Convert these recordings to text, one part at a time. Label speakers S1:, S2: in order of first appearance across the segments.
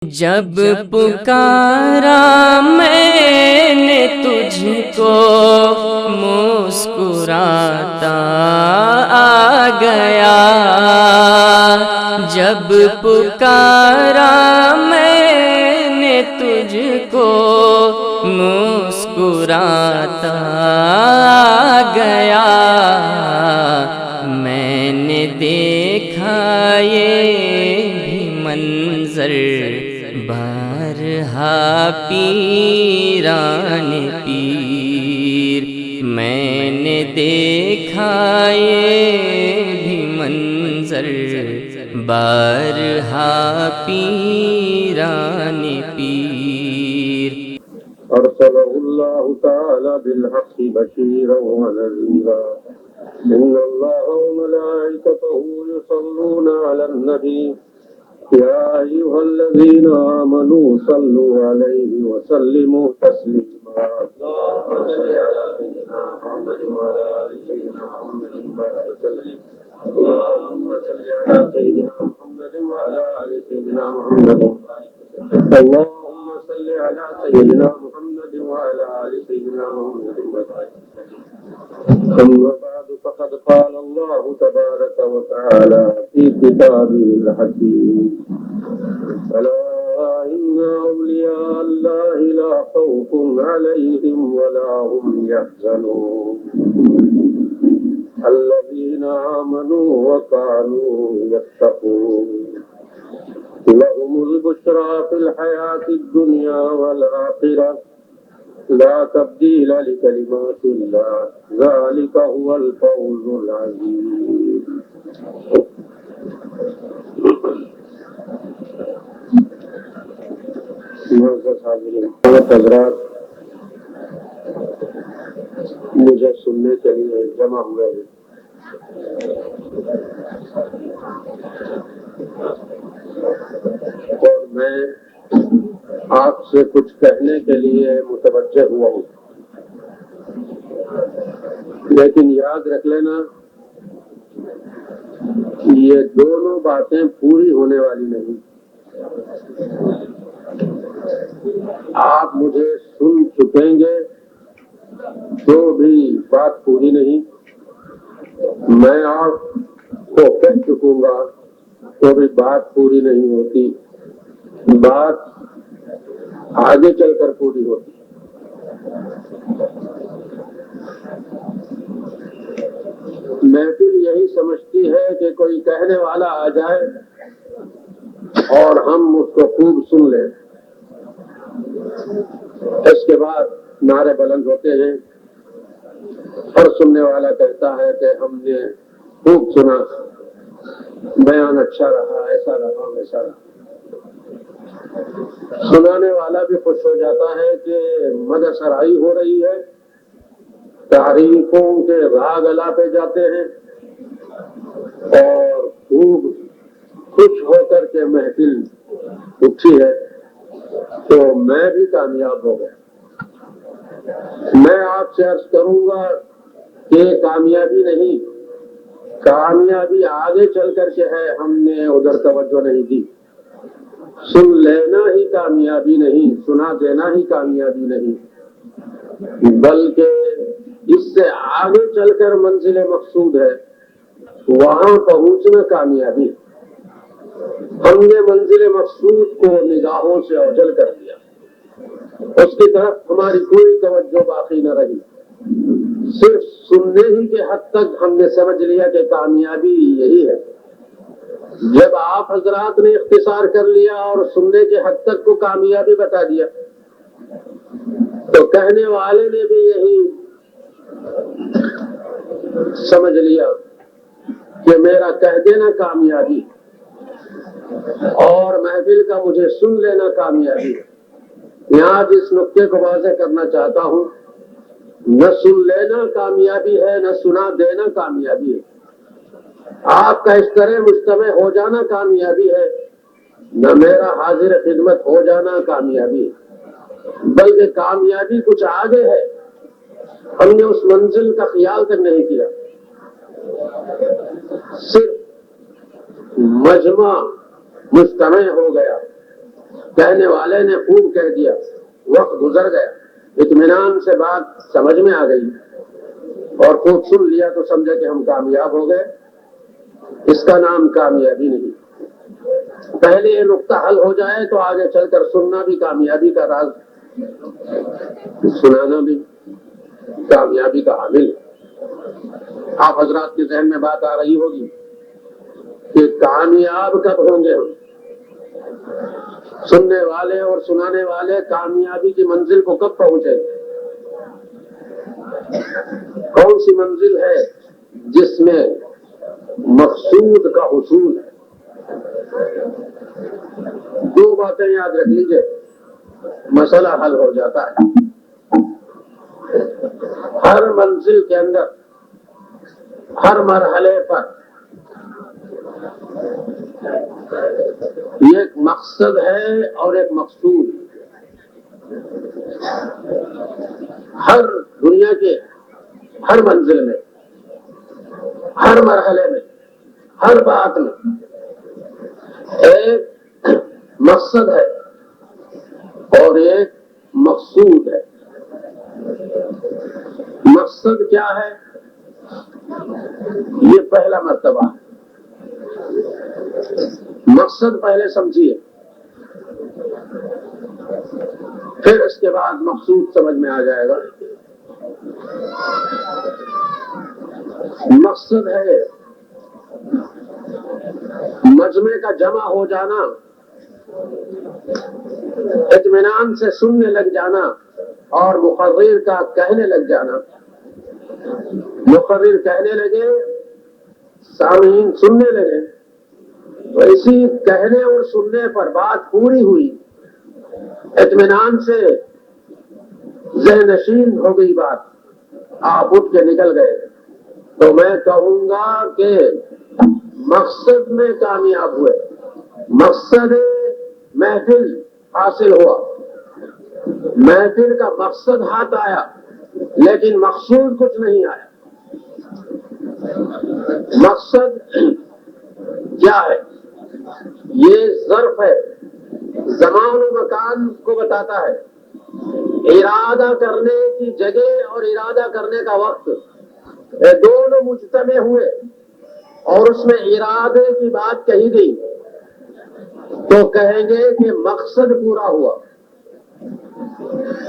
S1: جب پکارا میں نے تجھ کو مسکراتا آ گیا، جب پکارا میں نے تجھ کو مسکراتا آ گیا، میں نے دیکھا یہ بھی منظر بارہا پیران پیر، میں نے دیکھا یہ بھی منظر بارہا پیران پیر۔
S2: ارسلہ اللہ تعالی بالحق بشیرا ونذیرا، ان اللہ وملائکتہ یصلون علی النبی یا ایھا الذین آمنوا صلوا علیہ وسلموا تسلیما۔ اللهم صل علی سیدنا محمد وعلی آل سیدنا محمد وبارک وسلم۔ اللهم صل علی سیدنا محمد وعلی آل سیدنا محمد، اللهم صل على سيدنا محمد وعلى آل سيدنا محمد وبارك وسلم۔ أما بعد، فقد قال الله تبارك وتعالى في كتابه الحكيم: ألا إن أولياء الله لا خوف عليهم ولا هم يحزنون الذين آمنوا وكانوا يتقون لهم البشرى في الحياة الدنيا والآخرة لا تبديل لكلمات الله ذلك هو الفوز العظيم۔ معزز حاضرین حضرات، مجھے سننے کے لیے جمع ہوئے ہیں، اور میں آپ سے کچھ کہنے کے لیے متوجہ ہوا ہوں، لیکن یاد رکھ لینا یہ دونوں باتیں پوری ہونے والی نہیں۔ آپ مجھے سن چکیں گے تو بھی بات پوری نہیں، میں آپ کو کہہ چکوں گا تو بھی بات پوری نہیں ہوتی، بات آگے چل کر پوری ہوتی۔ محفل یہی سمجھتی ہے کہ کوئی کہنے والا آ جائے اور ہم اس کو خوب سن لیں، اس کے بعد نعرے بلند ہوتے ہیں، ہر سننے والا کہتا ہے کہ ہم نے خوب سنا، بیان اچھا رہا، ایسا رہا ویسا رہا۔ سنانے والا بھی خوش ہو جاتا ہے کہ مدح سرائی ہو رہی ہے، تعریفوں کے راگ الاپے جاتے ہیں، اور خوب خوش ہو کر کے محفل اٹھی ہے، تو میں بھی کامیاب ہو گیا۔ میں آپ سے عرض کروں گا کہ کامیابی نہیں، کامیابی آگے چل کر کے ہے، ہم نے ادھر توجہ نہیں دی۔ سن لینا ہی کامیابی نہیں، سنا دینا ہی کامیابی نہیں، بلکہ اس سے آگے چل کر منزل مقصود ہے، وہاں پہنچنا کامیابی ہے۔ ہم نے منزل مقصود کو نگاہوں سے اوجھل کر دیا، اس کی طرف ہماری کوئی توجہ باقی نہ رہی، صرف سننے ہی کے حد تک ہم نے سمجھ لیا کہ کامیابی یہی ہے۔ جب آپ حضرات نے اختصار کر لیا اور سننے کے حد تک کو کامیابی بتا دیا، تو کہنے والے نے بھی یہی سمجھ لیا کہ میرا کہہ دینا کامیابی اور محفل کا مجھے سن لینا کامیابی ہے۔ یہاں جس نقطے کو واضح کرنا چاہتا ہوں، نہ سن لینا کامیابی ہے، نہ سنا دینا کامیابی ہے۔ آپ کا اس طرح مجتمع ہو جانا کامیابی ہے، نہ میرا حاضر خدمت ہو جانا کامیابی ہے، بلکہ کامیابی کچھ آگے ہے، ہم نے اس منزل کا خیال تک نہیں کیا، صرف مجمع مجتمع ہو گیا، کہنے والے نے خوب کہہ دیا، وقت گزر گیا، اطمینان سے بات سمجھ میں آ گئی اور خوب سن لیا تو سمجھا کہ ہم کامیاب ہو گئے۔ اس کا نام کامیابی نہیں۔ پہلے یہ نقطہ حل ہو جائے تو آگے چل کر سننا بھی کامیابی کا راز، سنانا بھی کامیابی کا عامل ہے۔ آپ حضرات کے ذہن میں بات آ رہی ہوگی کہ کامیاب کب ہوں گے ہم؟ سننے والے اور سنانے والے کامیابی کی منزل کو کب پہنچے؟ کون سی منزل ہے جس میں مقصود کا حصول ہے؟ دو باتیں یاد رکھ لیجئے، مسئلہ حل ہو جاتا ہے۔ ہر منزل کے اندر، ہر مرحلے پر ایک مقصد ہے اور ایک مقصود۔ ہر دنیا کے ہر منزل میں، ہر مرحلے میں، ہر بات میں ایک مقصد ہے اور ایک مقصود ہے۔ مقصد کیا ہے؟ یہ پہلا مرتبہ ہے۔ مقصد پہلے سمجھیے، پھر اس کے بعد مقصود سمجھ میں آ جائے گا۔ مقصد ہے مجمع کا جمع ہو جانا، اطمینان سے سننے لگ جانا اور مقرر کا کہنے لگ جانا۔ مقرر کہنے لگے، سامعین سننے لگے، تو اسی کہنے اور سننے پر بات پوری ہوئی، اطمینان سے ذہن نشین ہو گئی بات، آپ اٹھ کے نکل گئے، تو میں کہوں گا کہ مقصد میں کامیاب ہوئے، مقصد محفل حاصل ہوا، محفل کا مقصد ہاتھ آیا لیکن مقصود کچھ نہیں آیا۔ مقصد کیا ہے؟ یہ ظرف ہے، زمان و مکان کو بتاتا ہے۔ ارادہ کرنے کی جگہ اور ارادہ کرنے کا وقت، یہ دونوں مجتمع ہوئے اور اس میں ارادے کی بات کہی گئی تو کہیں گے کہ مقصد پورا ہوا۔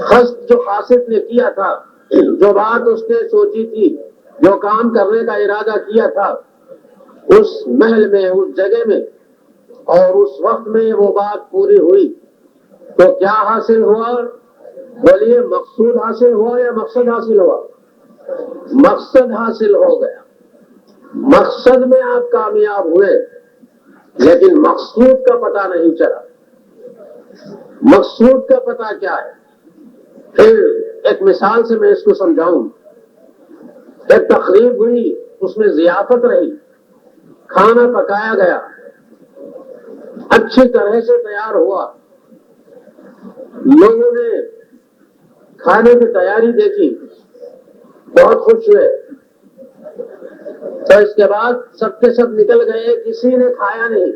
S2: قصد جو قاصد نے کیا تھا، جو بات اس نے سوچی تھی، جو کام کرنے کا ارادہ کیا تھا، اس محل میں، اس جگہ میں اور اس وقت میں وہ بات پوری ہوئی تو کیا حاصل ہوا؟ بولیے، مقصود حاصل ہوا یا مقصد حاصل ہوا؟ مقصد حاصل ہو گیا۔ مقصد میں آپ کامیاب ہوئے لیکن مقصود کا پتہ نہیں چلا۔ مقصود کا پتہ کیا ہے؟ پھر ایک مثال سے میں اس کو سمجھاؤں۔ ایک تقریب ہوئی، اس میں ضیافت رہی، کھانا پکایا گیا، اچھی طرح سے تیار ہوا، لوگوں نے کھانے کی تیاری دیکھی، بہت خوش ہوئے، تو اس کے بعد سب کے سب نکل گئے، کسی نے کھایا نہیں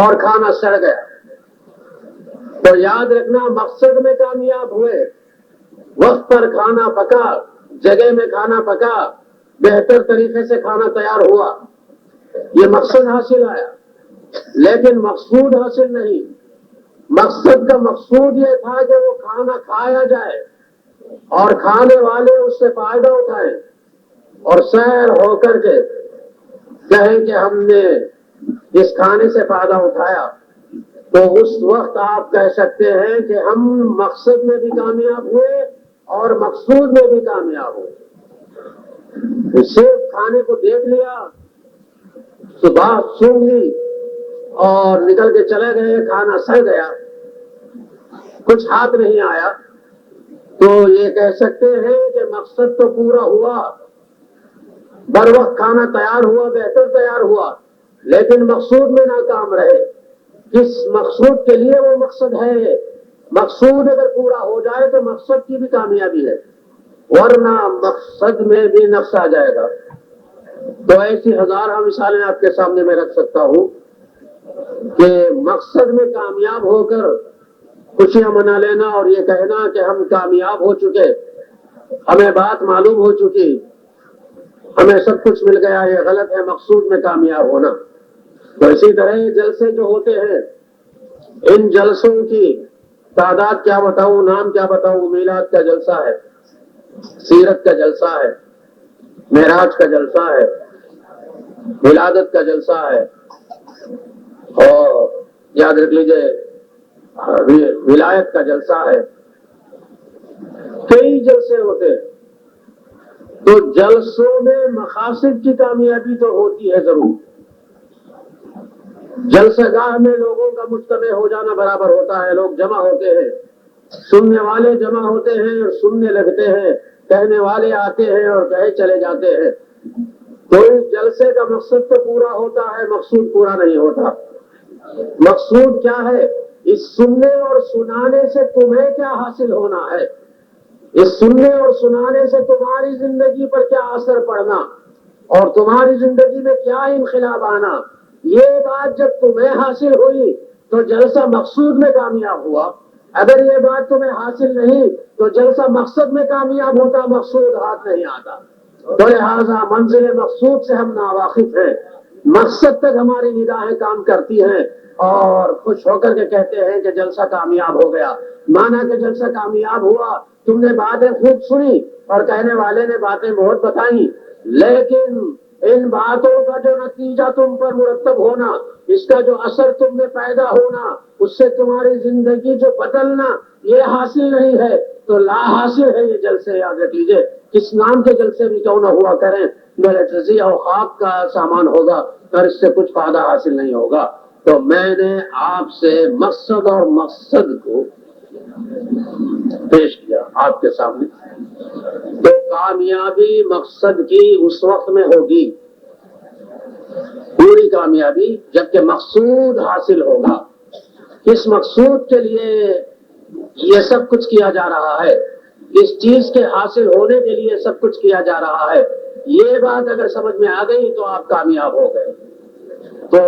S2: اور کھانا سڑ گیا۔ تو یاد رکھنا، مقصد میں کامیاب ہوئے، وقت پر کھانا پکا، جگہ میں کھانا پکا، بہتر طریقے سے کھانا تیار ہوا، یہ مقصد حاصل آیا، لیکن مقصود حاصل نہیں۔ مقصد کا مقصود یہ تھا کہ وہ کھانا کھایا جائے اور کھانے والے اس سے فائدہ اٹھائیں اور سیر ہو کر کے کہیں کہ ہم نے اس کھانے سے فائدہ اٹھایا، تو اس وقت آپ کہہ سکتے ہیں کہ ہم مقصد میں بھی کامیاب ہوئے اور مقصود میں بھی کامیاب ہوئے۔ صرف کھانے کو دیکھ لیا، صبح سونگ لی اور نکل کے چلے گئے، کھانا سڑ گیا، کچھ ہاتھ نہیں آیا، تو یہ کہہ سکتے ہیں کہ مقصد تو پورا ہوا، بر وقت کھانا تیار ہوا، بہتر تیار ہوا، لیکن مقصود میں ناکام رہے۔ کس مقصود کے لیے وہ مقصد ہے؟ مقصود اگر پورا ہو جائے تو مقصد کی بھی کامیابی ہے، ورنہ مقصد میں بھی نقص آ جائے گا۔ تو ایسی ہزارہ مثالیں آپ کے سامنے میں رکھ سکتا ہوں کہ مقصد میں کامیاب ہو کر خوشیاں منا لینا اور یہ کہنا کہ ہم کامیاب ہو چکے، ہمیں بات معلوم ہو چکی، ہمیں سب کچھ مل گیا، یہ غلط ہے مقصود میں کامیاب ہونا۔ تو اسی طرح یہ جلسے جو ہوتے ہیں، ان جلسوں کی تعداد کیا بتاؤں، نام کیا بتاؤں، میلاد کا جلسہ ہے، سیرت کا جلسہ ہے، معراج کا جلسہ ہے، ولادت کا جلسہ ہے، اور یاد رکھ لیجیے ولایت کا جلسہ ہے، کئی جلسے ہوتے ہیں۔ تو جلسوں میں مقاصد کی کامیابی تو ہوتی ہے ضرور، جلسہ گاہ میں لوگوں کا مجتمع ہو جانا برابر ہوتا ہے، لوگ جمع ہوتے ہیں، سننے والے جمع ہوتے ہیں اور سننے لگتے ہیں، کہنے والے آتے ہیں اور کہے چلے جاتے ہیں۔ تو اس جلسے کا مقصد تو پورا ہوتا ہے، مقصود پورا نہیں ہوتا۔ مقصود کیا ہے؟ اس سننے اور سنانے سے تمہیں کیا حاصل ہونا ہے، اس سننے اور سنانے سے تمہاری زندگی پر کیا اثر پڑنا اور تمہاری زندگی میں کیا انقلاب آنا، یہ بات جب تمہیں حاصل ہوئی تو جلسہ مقصود میں کامیاب ہوا۔ اگر یہ بات تمہیں حاصل نہیں تو جلسہ مقصد میں کامیاب ہوتا، مقصود ہاتھ نہیں آتا۔ تو لہٰذا منزل مقصود سے ہم ناواقف ہیں، مقصد تک ہماری نگاہیں کام کرتی ہیں اور خوش ہو کر کے کہتے ہیں کہ جلسہ کامیاب ہو گیا۔ مانا کہ جلسہ کامیاب ہوا، تم نے باتیں خوب سنی اور کہنے والے نے باتیں بہت بتائیں، لیکن ان باتوں کا جو نتیجہ تم پر مرتب ہونا، اس کا جو اثر تم میں پیدا ہونا، اس سے تمہاری زندگی جو بدلنا، یہ حاصل نہیں ہے تو لا حاصل ہے یہ جلسے۔ یاد رکھ لیجیے، کس نام کے جلسے بھی کیوں نہ ہوا کریں، میرے تجزیہ اور خواب کا سامان ہوگا اور اس سے کچھ فائدہ حاصل نہیں ہوگا۔ تو میں نے آپ سے مقصد اور مقصد کو پیش کیا آپ کے سامنے۔ تو کامیابی مقصد کی اس وقت میں ہوگی، پوری کامیابی جبکہ مقصود حاصل ہوگا۔ اس مقصود کے لیے یہ سب کچھ کیا جا رہا ہے، اس چیز کے حاصل ہونے کے لیے سب کچھ کیا جا رہا ہے، یہ بات اگر سمجھ میں آ گئی تو آپ کامیاب ہو گئے۔ تو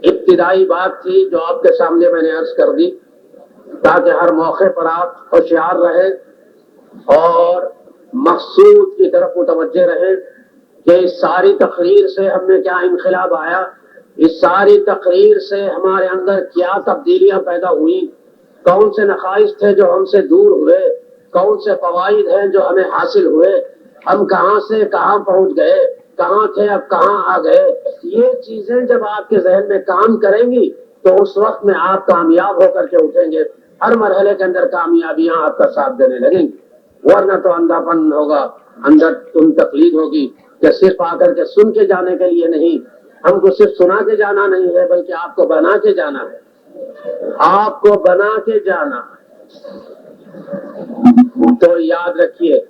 S2: ابتدائی بات تھی جو آپ کے سامنے میں نے عرض کر دی، تاکہ ہر موقع پر آپ ہوشیار رہیں اور مقصود کی طرف متوجہ رہیں کہ اس ساری تقریر سے ہم نے کیا انقلاب آیا، اس ساری تقریر سے ہمارے اندر کیا تبدیلیاں پیدا ہوئی، کون سے نقائص تھے جو ہم سے دور ہوئے، کون سے فوائد ہیں جو ہمیں حاصل ہوئے، ہم کہاں سے کہاں پہنچ گئے، کہاں تھے اب کہاں آ گئے۔ یہ چیزیں جب آپ کے ذہن میں کام کریں گی تو اس وقت میں آپ کامیاب ہو کر کے اٹھیں گے، ہر مرحلے کے اندر کامیابیاں آپ کا ساتھ دینے لگیں گی، ورنہ تو اندھا پن ہوگا، اندر تم تقلید ہوگی کہ صرف آ کر کے سن کے جانے کے لیے نہیں، ہم کو صرف سنا کے جانا نہیں ہے بلکہ آپ کو بنا کے جانا ہے، آپ کو بنا کے جانا ہے۔ تو یاد رکھیے،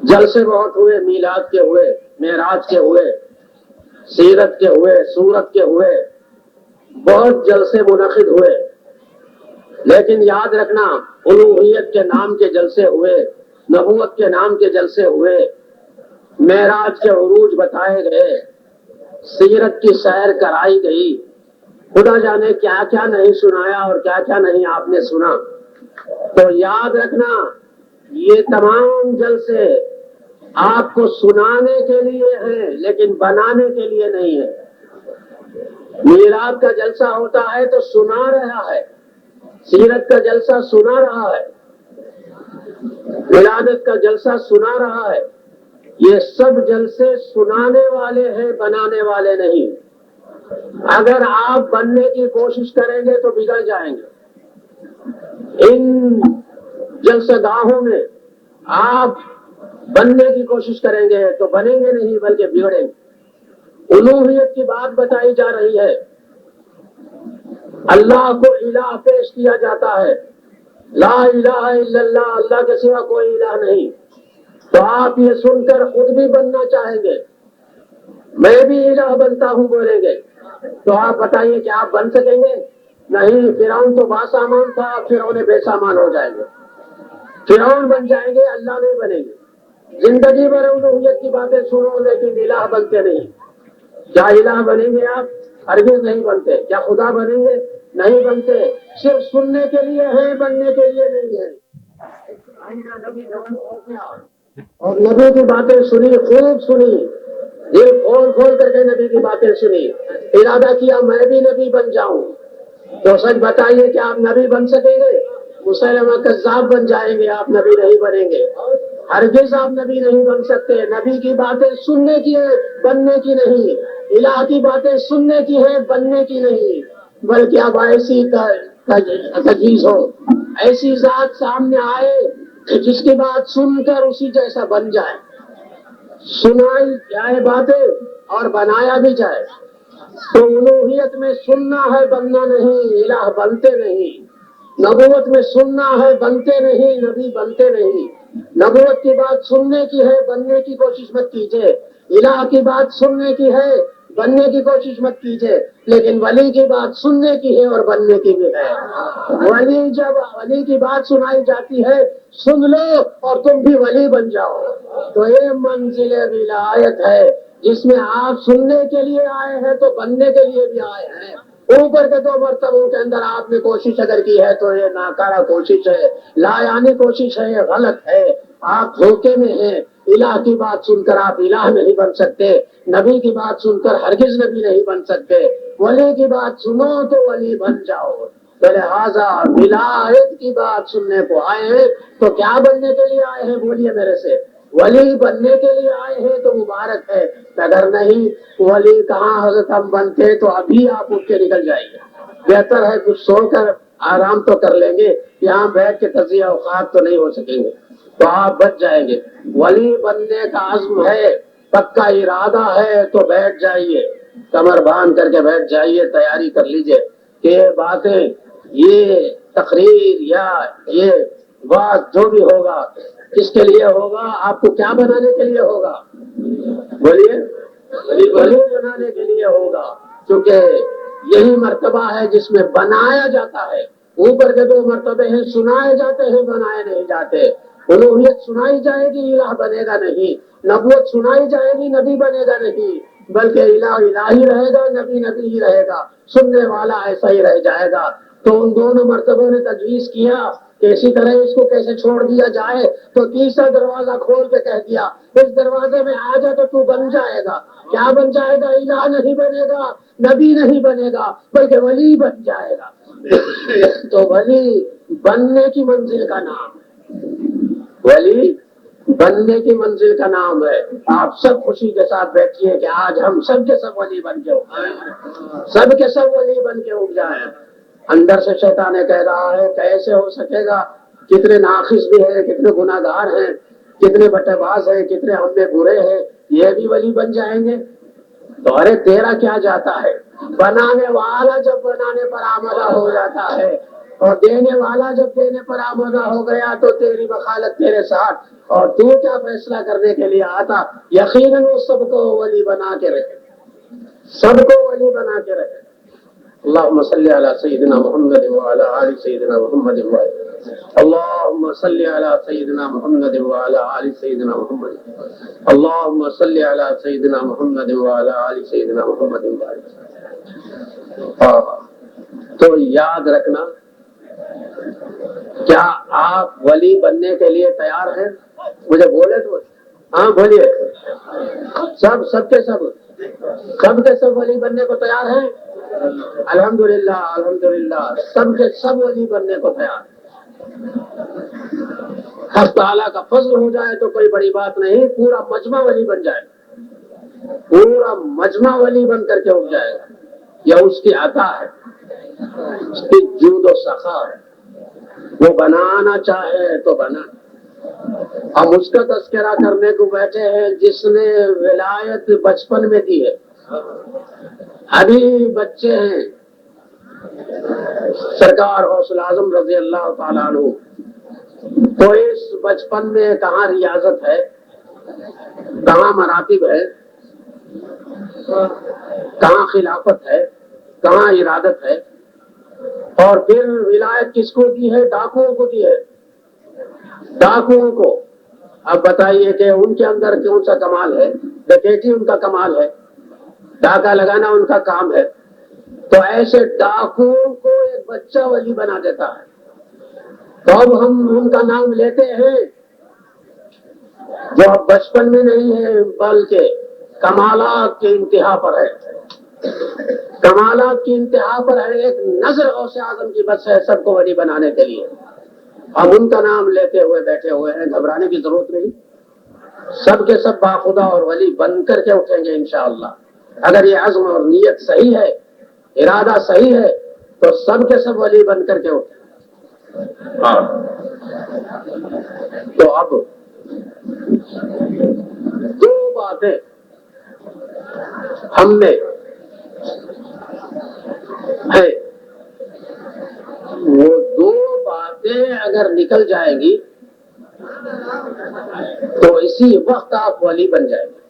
S2: جلسے بہت ہوئے، میلاد کے ہوئے، معراج کے ہوئے، سیرت کے ہوئے، سورت کے ہوئے، بہت جلسے منعقد ہوئے، لیکن یاد رکھنا الوہیت کے نام کے جلسے ہوئے، نبوت کے نام کے جلسے ہوئے، معراج کے عروج بتائے گئے، سیرت کی سیر کرائی گئی، خدا جانے کیا کیا نہیں سنایا اور کیا کیا نہیں آپ نے سنا۔ تو یاد رکھنا یہ تمام جلسے آپ کو سنانے کے لیے ہیں لیکن بنانے کے لیے نہیں ہے۔ میلاد کا جلسہ ہوتا ہے تو سنا رہا ہے، سیرت کا جلسہ سنا رہا ہے، ولادت کا جلسہ سنا رہا ہے، یہ سب جلسے سنانے والے ہیں، بنانے والے نہیں۔ اگر آپ بننے کی کوشش کریں گے تو بگڑ جائیں گے۔ ان جلسہ گاہوں میں آپ بننے کی کوشش کریں گے تو بنیں گے نہیں بلکہ بگڑیں گے۔ الوہیت کی بات بتائی جا رہی ہے، اللہ کو الہ پیش کیا جاتا ہے، لا الہ الا اللہ، اللہ کے سوا کوئی الہ نہیں۔ تو آپ یہ سن کر خود بھی بننا چاہیں گے، میں بھی الہ بنتا ہوں بولیں گے، تو آپ بتائیے کہ آپ بن سکیں گے؟ نہیں، فرعون تو باسامان تھا، فرعون بے سامان ہو جائیں گے، فرعون بن جائیں گے، اللہ نہیں بنیں گے۔ زندگی بھر الوہیت کی باتیں سنو لیکن الہ بنتے نہیں، کیا الہ بنیں گے آپ؟ ہرگز نہیں بنتے. کیا خدا بنیں گے؟ نہیں بنتے. صرف سننے کے لیے ہیں، بننے کے لیے نہیں ہے. اور نبی کی باتیں سنی، خوب سنی، دل کھول کھول کر کے نبی کی باتیں سنی. ارادہ کیا میں بھی نبی بن جاؤں. تو سچ بتائیے کہ آپ نبی بن سکیں گے؟ مسلمہ کذاب بن جائیں گے، آپ نبی نہیں بنیں گے. ہرگز آپ نبی نہیں بن سکتے. نبی کی باتیں سننے کی ہے، بننے کی نہیں. الہ کی باتیں سننے کی ہے، بننے کی نہیں. بلکہ اب ایسی تجویز ہو، ایسی ذات سامنے آئے کہ جس کی بات سن کر اسی جیسا بن جائے، سنائی جائے باتیں اور بنایا بھی جائے. تو الوہیت میں سننا ہے، بننا نہیں. الہ بنتے نہیں. نبوت میں سننا ہے، بنتے نہیں. نبی بنتے نہیں. نبوت کی بات سننے کی ہے، بننے کی کوشش مت کیجیے. الہ کی بات سننے کی ہے، بننے کی کوشش مت کیجیے. لیکن ولی کی بات سننے کی ہے اور بننے کی بھی ہے. ولی کی بات سنائی جاتی ہے، سن لو اور تم بھی ولی بن جاؤ. تو یہ منزل ولایت ہے جس میں آپ سننے کے لیے آئے ہیں تو بننے کے لیے بھی آئے ہیں. اوپر کے 2 مرتبوں کے اندر آپ نے کوشش اگر کی ہے تو یہ ناکارہ کوشش ہے، لایانی کوشش ہے، یہ غلط ہے. آپ دھوکے میں ہیں. الہ کی بات سن کر آپ الہ نہیں بن سکتے. نبی کی بات سن کر ہرگز نبی نہیں بن سکتے. ولی کی بات سنو تو ولی بن جاؤ. تو لہٰذا ولایت کی بات سننے کو آئے ہیں تو کیا بننے کے لیے آئے ہیں؟ بولیے میرے سے. ولی بننے کے لیے آئے ہیں تو مبارک ہے. اگر نہیں ولی کہاں حضرت ہم بنتے تو ابھی آپ اٹھ کے نکل جائیے. بہتر ہے کچھ سو کر آرام تو کر لیں گے. یہاں بیٹھ کے تجزیہ اوقات تو نہیں ہو سکیں گے، تو آپ بچ جائیں گے. ولی بننے کا عزم ہے، پکا ارادہ ہے تو بیٹھ جائیے، کمر باندھ کر کے بیٹھ جائیے. تیاری کر لیجئے کہ یہ باتیں، یہ تقریر یا یہ بات جو بھی ہوگا کس کے لیے ہوگا؟ آپ کو کیا بنانے کے لیے ہوگا؟ بولیے. ولی بنانے کے لیے ہوگا، کیونکہ یہی مرتبہ ہے جس میں بنایا جاتا ہے. اوپر کے 2 مرتبے ہیں، سنائے جاتے ہیں، بنائے نہیں جاتے. الوہیت سنائی جائے گی، الہ بنے گا نہیں. نبوت سنائی جائے گی، نبی بنے گا نہیں. بلکہ الہ الہ ہی رہے گا، نبی نبی ہی رہے گا. سننے والا ایسا ہی رہ جائے گا. تو ان دونوں مرتبوں نے تجویز کیا کہ اسی طرح اس کو کیسے چھوڑ دیا جائے. تو تیسرا دروازہ کھول کے کہہ دیا اس دروازے میں آ جا تو بن جائے گا. کیا بن جائے گا؟ الہ نہیں بنے گا، نبی نہیں بنے گا، بلکہ ولی بن جائے گا. تو ولی بننے کی منزل کا نام ہے. ولی بننے کی منزل کا نام ہے. آپ سب خوشی کے ساتھ بیٹھیے کہ آج ہم سب کے سب ولی بن کے اٹھ جائیں، سب کے سب ولی بن کے اٹھ جائیں. اندر سے شیطان کہہ رہا ہے کیسے ہو سکے گا؟ کتنے ناقص بھی ہیں، کتنے گناہ گار ہیں، کتنے بٹے باز ہیں، کتنے ہم میں برے ہیں، یہ بھی ولی بن جائیں گے؟ تو ارے تیرا کیا جاتا ہے؟ بنانے والا جب بنانے پر آمادہ ہو جاتا ہے اور دینے والا جب دینے پر آمادہ ہو گیا تو تیری بخالت تیرے ساتھ. اور تو کیا فیصلہ کرنے کے لیے آتا؟ یقیناً وہ سب کو ولی بنا کے رہے، سب کو ولی بنا کے رہے. اللهم صل على سيدنا محمد وعلى آل سيدنا محمد اللهم صل على سيدنا محمد وعلى آل سيدنا محمد اللهم صل على سيدنا محمد وعلى آل سيدنا محمد. تو یاد رکھنا، کیا آپ ولی بننے کے لیے تیار ہیں؟ مجھے بولے تو ہاں بولیے. سب کے سب ولی بننے کو تیار ہیں؟ الحمدللہ الحمدللہ، سب کے سب ولی بننے کو تیار ہیں. حق تعالیٰ کا فضل ہو جائے تو کوئی بڑی بات نہیں، پورا مجمع ولی بن جائے، پورا مجمع ولی بن کر کے اٹھ جائے گا. یہ اس کی عطا ہے، اس کی جود و سخا ہے. وہ بنانا چاہے تو بنا. ہم اس کا تذکرہ کرنے کو بیٹھے ہیں جس نے ولایت بچپن میں دی ہے. ابھی بچے ہیں. سرکار غوث اعظم رضی اللہ تعالیٰ عنہ، تو اس بچپن میں کہاں ریاضت ہے، کہاں مراتب ہے، کہاں خلافت ہے، کہاں ارادت ہے. اور پھر ولایت کس کو دی ہے؟ ڈاکوؤں کو دی ہے، ڈاکوؤں کو. اب بتائیے کہ ان کے اندر کون سا کمال ہے؟ ڈکیتی ان کا کمال ہے، ڈاکہ لگانا ان کا کام ہے. تو ایسے ڈاکوؤں کو ایک بچہ ولی بنا دیتا ہے. تو اب ہم ان کا نام لیتے ہیں جو اب بچپن میں نہیں ہے بلکہ کمالات کی انتہا پر ہے. کمالات کی انتہا پر ہے. ایک نظر غوث اعظم کی بس ہے سب کو ولی بنانے کے لیے. اب ان کا نام لیتے ہوئے بیٹھے ہوئے ہیں, گھبرانے کی ضرورت نہیں. سب کے سب باخدا اور ولی بن کر کے اٹھیں گے انشاءاللہ. اگر یہ عزم اور نیت صحیح ہے, ارادہ صحیح ہے, تو سب کے سب ولی بن کر کے اٹھیں. تو اب دو باتیں ہم نے ہے, وہ دو باتیں اگر نکل جائیں گی تو اسی وقت آپ ولی بن جائیں گے.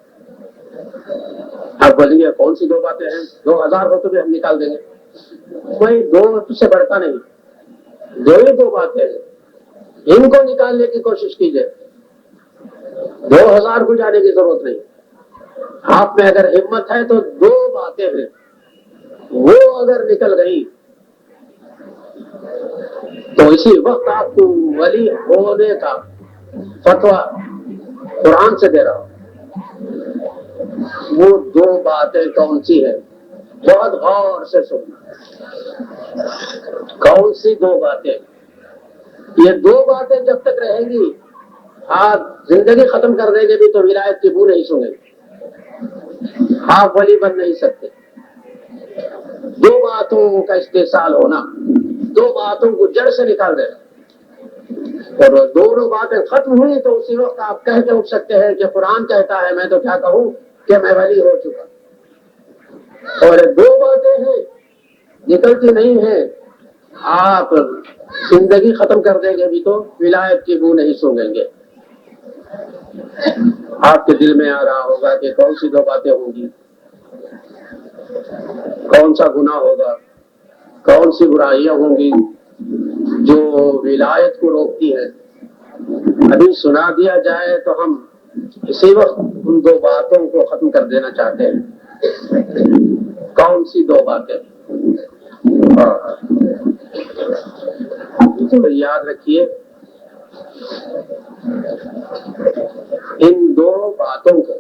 S2: اب ولی ہے کون سی دو باتیں ہیں؟ 2000 ہو تو بھی ہم نکال دیں گے. کوئی دو سے بڑھتا نہیں, دو باتیں ہیں, ان کو نکالنے کی کوشش کیجیے. 2000 کو جانے کی ضرورت نہیں. آپ میں اگر ہمت ہے تو دو باتیں ہیں, وہ اگر نکل گئی تو اسی وقت آپ کو ولی ہونے کا فتویٰ قرآن سے دے رہا ہوں. وہ دو باتیں کون سی ہیں؟ بہت غور سے سننا. کون سی دو باتیں؟ یہ دو باتیں جب تک رہیں گی آپ زندگی ختم کر دیں گے بھی تو ولایت کی بو نہیں سنیں گے, آپ ولی بن نہیں سکتے. دو باتوں کا استحصال ہونا, دو باتوں کو جڑ سے نکال دینا. اور دونوں باتیں ختم ہوئی تو اسی وقت آپ کہہ کے اٹھ سکتے ہیں کہ قرآن کہتا ہے, میں تو کیا کہوں کہ میں ولی ہو چکا. اور دو باتیں ہیں نکلتی نہیں ہیں, آپ زندگی ختم کر دیں گے بھی تو ولایت کی بو نہیں سونگیں گے. آپ کے دل میں آ رہا ہوگا کہ کون سی دو باتیں ہوں گی, کون سا گناہ ہوگا, کون سی برائیاں ہوں گی جو ولایت کو روکتی ہے. ابھی سنا دیا جائے تو ہم اسی وقت ان دو باتوں کو ختم کر دینا چاہتے ہیں. کون سی دو باتیں؟ تو یاد رکھیے, ان دو باتوں کو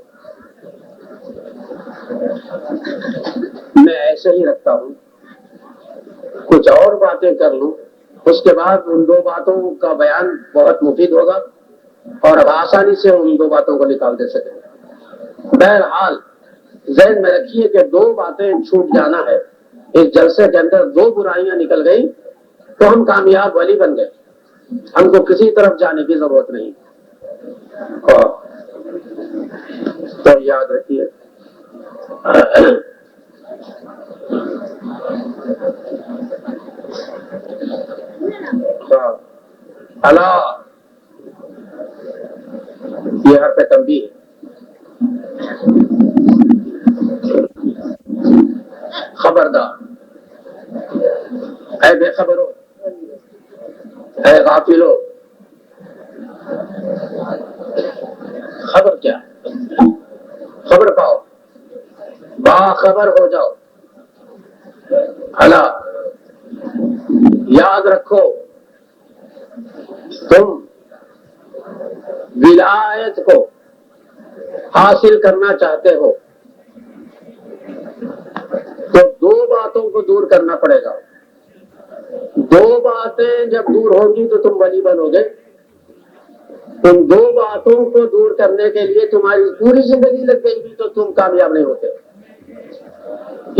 S2: میں ایسے ہی رکھتا ہوں, کچھ اور باتیں کر لوں, اس کے بعد ان دو باتوں کا بیان بہت مفید ہوگا اور اب آسانی سے ان دو باتوں کو نکال دے سکیں. بہرحال ذہن میں رکھیے کہ دو باتیں چھوٹ جانا ہے. اس جلسے کے اندر دو برائیاں نکل گئی تو ہم کامیاب ولی بن گئے. ہم کو کسی طرف جانے کی ضرورت نہیں. تو یاد رکھیے, اللہ یہ حرف تنبیہ ہے. خبردار, اے بے خبرو, اے غافلو, خبر کیا؟ خبر پاؤ, باخبر ہو جاؤ. اللہ یاد رکھو, تم ولایت کو حاصل کرنا چاہتے ہو تو دو باتوں کو دور کرنا پڑے گا. دو باتیں جب دور ہوں گی تو تم ولی بنو گے. ان دو باتوں کو دور کرنے کے لیے تمہاری پوری زندگی لگ گئی بھی تو تم کامیاب نہیں ہوتے.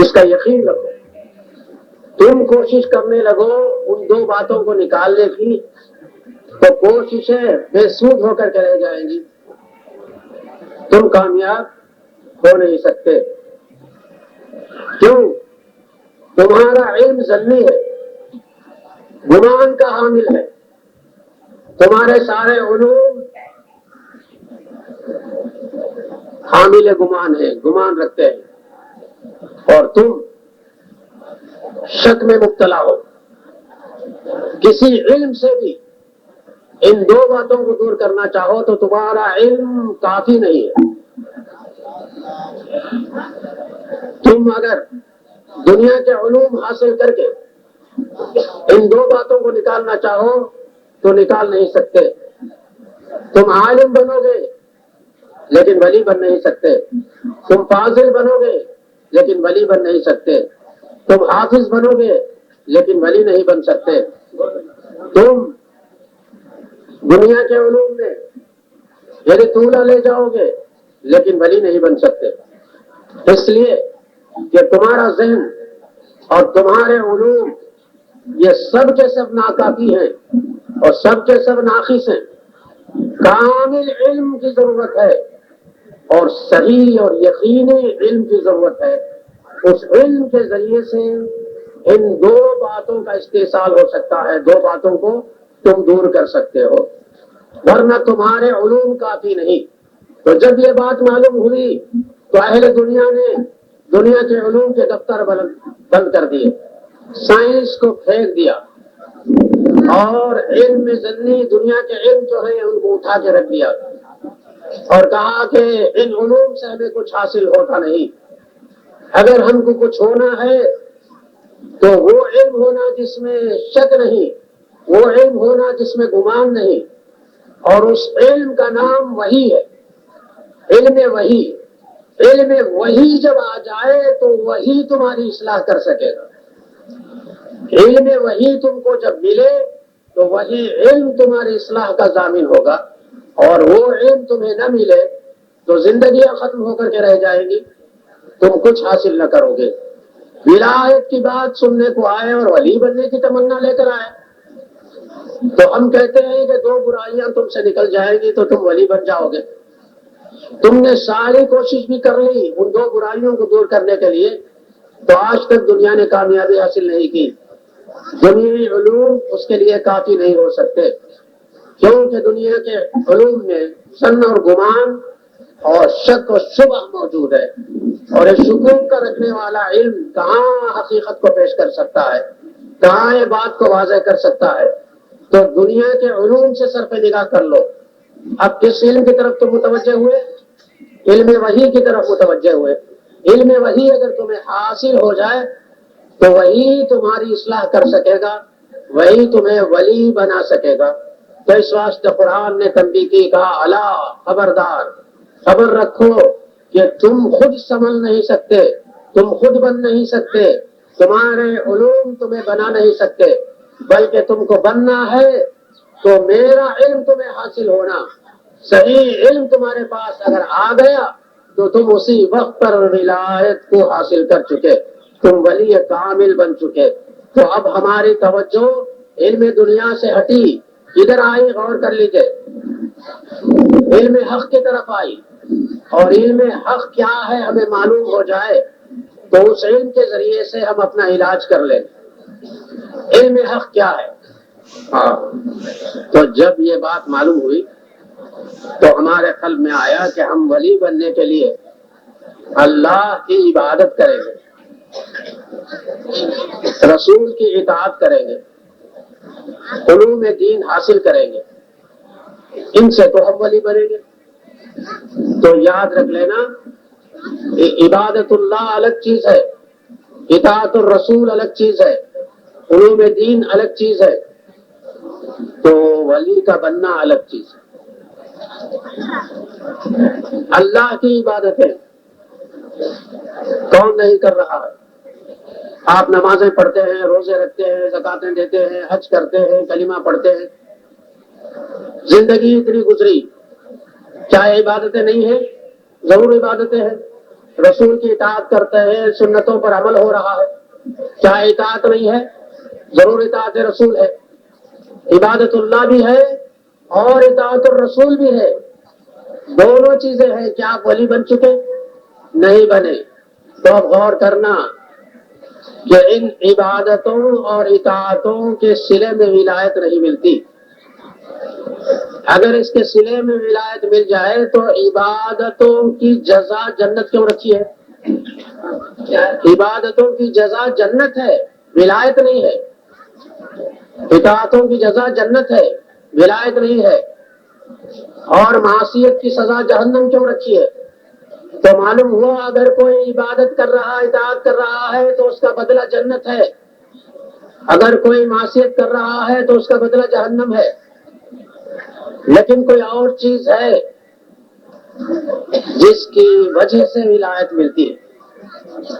S2: اس کا یقین رکھو. تم کوشش کرنے لگو ان دو باتوں کو نکالنے کی تو کوششیں بے سود ہو کر کے رہ جائیں گی. تم کامیاب ہو نہیں سکتے. کیوں؟ تمہارا علم ظنی ہے, گمان کا حامل ہے. تمہارے سارے علوم حامل گمان ہے, گمان رکھتے ہیں, اور تم شک میں مبتلا ہو. کسی علم سے بھی ان دو باتوں کو دور کرنا چاہو تو تمہارا علم کافی نہیں ہے. تم اگر دنیا کے علوم حاصل کر کے ان دو باتوں کو نکالنا چاہو تو نکال نہیں سکتے. تم عالم بنو گے لیکن ولی بن نہیں سکتے. تم فاضل بنو گے لیکن ولی بن نہیں سکتے. تم حافظ بنو گے لیکن ولی نہیں بن سکتے. تم دنیا کے علوم میں یعنی طولہ لے جاؤ گے لیکن ولی نہیں بن سکتے. اس لیے کہ تمہارا ذہن اور تمہارے علوم یہ سب کے سب ناکافی ہیں اور سب کے سب ناقص ہیں. کامل علم کی ضرورت ہے اور صحیح اور یقینی علم کی ضرورت ہے. اس علم کے ذریعے سے ان دو باتوں کا استحصال ہو سکتا ہے. دو باتوں کو تم دور کر سکتے ہو ورنہ تمہارے علوم کافی نہیں. تو جب یہ بات معلوم ہوئی تو اہل دنیا نے دنیا کے علوم کے دفتر بند کر دیے, سائنس کو پھینک دیا اور علم ضمنی دنیا کے علم جو ہے ان کو اٹھا کے رکھ دیا اور کہا کہ ان علوم سے ہمیں کچھ حاصل ہوتا نہیں. اگر ہم کو کچھ ہونا ہے تو وہ علم ہونا جس میں شک نہیں, وہ علم ہونا جس میں گمان نہیں, اور اس علم کا نام وحی ہے. علم وحی, علم وحی جب آ جائے تو وہی تمہاری اصلاح کر سکے گا. علم وحی تم کو جب ملے تو وہی علم تمہاری اصلاح کا ضامن ہوگا, اور وہ علم تمہیں نہ ملے تو زندگیاں ختم ہو کر کے رہ جائیں گی, تم کچھ حاصل نہ کرو گے. ولایت کی بات سننے کو آئے اور ولی بننے کی تمنا لے کر آئے تو ہم کہتے ہیں کہ دو برائیاں تم سے نکل جائیں گی تو تم ولی بن جاؤ گے. تم نے ساری کوشش بھی کر لی ان دو برائیوں کو دور کرنے کے لیے تو آج تک دنیا نے کامیابی حاصل نہیں کی. دنیاوی علوم اس کے لیے کافی نہیں ہو سکتے کیونکہ دنیا کے علوم میں ظن اور گمان اور شک و شبہ موجود ہے, اور یہ شکوک کا رکھنے والا علم کہاں حقیقت کو پیش کر سکتا ہے, کہاں یہ بات کو واضح کر سکتا ہے. تو دنیا کے علوم سے سر پہ نگاہ کر لو. اب کس علم کی طرف تم متوجہ ہوئے؟ علم وحی کی طرف متوجہ ہوئے. علم وحی اگر تمہیں حاصل ہو جائے تو وہی تمہاری اصلاح کر سکے گا, وہی تمہیں ولی بنا سکے گا. تو اس واسطے قرآن نے تنبیہ کی, کہا الا خبردار, خبر رکھو کہ تم خود سنبھل نہیں سکتے, تم خود بن نہیں سکتے, تمہارے علوم تمہیں بنا نہیں سکتے, بلکہ تم کو بننا ہے تو میرا علم تمہیں حاصل ہونا. صحیح علم تمہارے پاس اگر آ گیا تو تم اسی وقت پر ولایت کو حاصل کر چکے, تم ولی کامل بن چکے. تو اب ہماری توجہ علم دنیا سے ہٹی, ادھر آئی, غور کر لیجئے, علم حق کی طرف آئی, اور علم حق کیا ہے ہمیں معلوم ہو جائے تو اس علم کے ذریعے سے ہم اپنا علاج کر لیں. علم حق کیا ہے؟ تو جب یہ بات معلوم ہوئی تو ہمارے قلب میں آیا کہ ہم ولی بننے کے لیے اللہ کی عبادت کریں گے, رسول کی اطاعت کریں گے, علوم دین حاصل کریں گے, ان سے تو ہم ولی بنیں گے. تو یاد رکھ لینا, عبادت اللہ الگ چیز ہے, اطاعت الرسول الگ چیز ہے, علوم دین الگ چیز ہے, تو ولی کا بننا الگ چیز ہے. اللہ کی عبادتیں کون نہیں کر رہا ہے؟ آپ نمازیں پڑھتے ہیں, روزے رکھتے ہیں, زکاتیں دیتے ہیں, حج کرتے ہیں, کلمہ پڑھتے ہیں, زندگی اتنی گزری, کیا عبادتیں نہیں ہیں؟ ضرور عبادتیں ہیں. رسول کی اطاعت کرتے ہیں, سنتوں پر عمل ہو رہا ہے, کیا اطاعت نہیں ہے؟ ضرور اطاعت رسول ہے. عبادت اللہ بھی ہے اور اطاعت الرسول بھی ہے, دونوں چیزیں ہیں. کیا آپ ولی بن چکے؟ نہیں بنے. تو اب غور کرنا کہ ان عبادتوں اور اطاعتوں کے صلے میں ولایت نہیں ملتی. اگر اس کے صلے میں ولایت مل جائے تو عبادتوں کی جزا جنت کیوں رکھی ہے؟ عبادتوں کی جزا جنت ہے, ولایت نہیں ہے. اطاعتوں کی جزا جنت ہے, ولایت نہیں ہے. اور معصیت کی سزا جہنم کیوں رکھی ہے؟ تو معلوم ہوا اگر کوئی عبادت کر رہا ہے، اطاعت کر رہا ہے تو اس کا بدلہ جنت ہے، اگر کوئی معصیت کر رہا ہے تو اس کا بدلہ جہنم ہے۔ لیکن کوئی اور چیز ہے جس کی وجہ سے ولایت ملتی ہے،